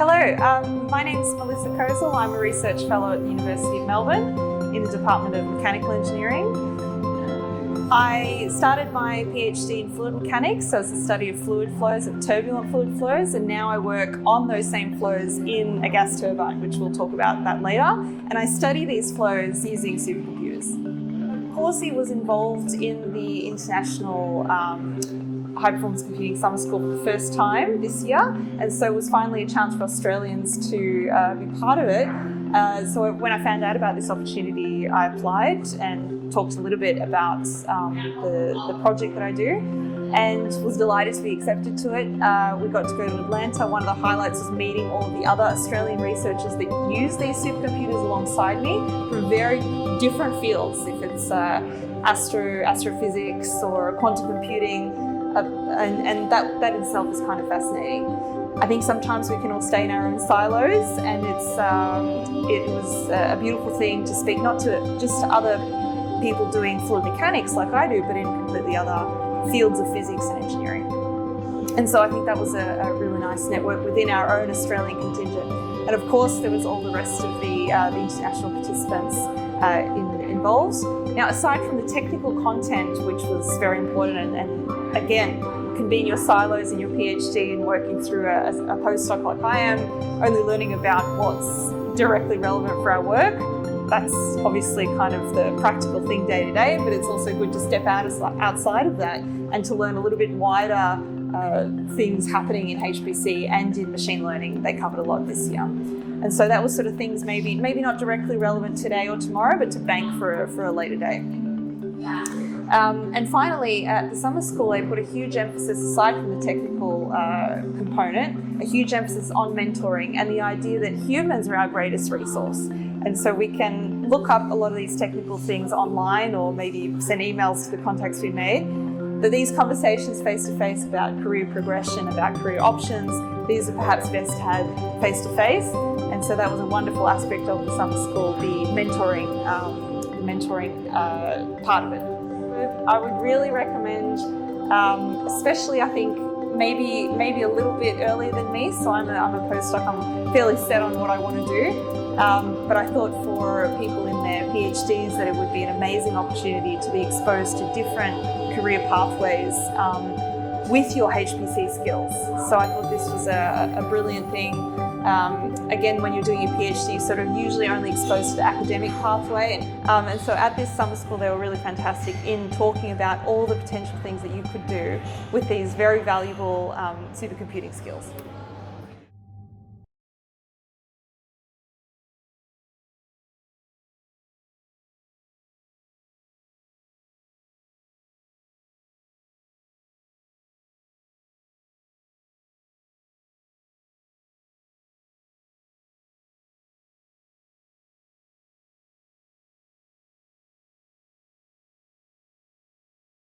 Hello, my name is Melissa Kozul. I'm a research fellow at the University of Melbourne in the Department of Mechanical Engineering. I started my PhD in fluid mechanics, so it's the study of fluid flows, of turbulent fluid flows, and now I work on those same flows in a gas turbine, which we'll talk about that later. And I study these flows using supercomputers. Pawsey was involved in the International High Performance Computing Summer School for the first time this year, and so it was finally a chance for Australians to be part of it. So when I found out about this opportunity, I applied and talked a little bit about the project that I do, and was delighted to be accepted to it. We got to go to Atlanta. One of the highlights was meeting all of the other Australian researchers that use these supercomputers alongside me from very different fields, if it's astrophysics or quantum computing, and that itself is kind of fascinating. I think sometimes we can all stay in our own silos, and it was a beautiful thing to speak not just to other people doing fluid mechanics like I do, but in completely other fields of physics and engineering. And so I think that was a really nice network within our own Australian contingent. And of course, there was all the rest of the international participants involved. Now, aside from the technical content, which was very important, and again, can be in your silos in your PhD and working through a postdoc like I am, only learning about what's directly relevant for our work. That's obviously kind of the practical thing day to day, but it's also good to step outside of that and to learn a little bit wider things happening in HPC and in machine learning. They covered a lot this year. And so that was sort of things maybe not directly relevant today or tomorrow, but to bank for a later day. And finally, at the summer school, they put a huge emphasis, aside from the technical component, a huge emphasis on mentoring and the idea that humans are our greatest resource. And so we can look up a lot of these technical things online or maybe send emails to the contacts we made. But these conversations face-to-face about career progression, about career options, these are perhaps best had face-to-face. And so that was a wonderful aspect of the summer school, the mentoring part of it. I would really recommend, especially I think maybe a little bit earlier than me, so I'm a postdoc, I'm fairly set on what I want to do, but I thought for people in their PhDs that it would be an amazing opportunity to be exposed to different career pathways with your HPC skills. So I thought this was a brilliant thing. Again, when you're doing your PhD, you're sort of usually only exposed to the academic pathway. And so at this summer school, they were really fantastic in talking about all the potential things that you could do with these very valuable supercomputing skills.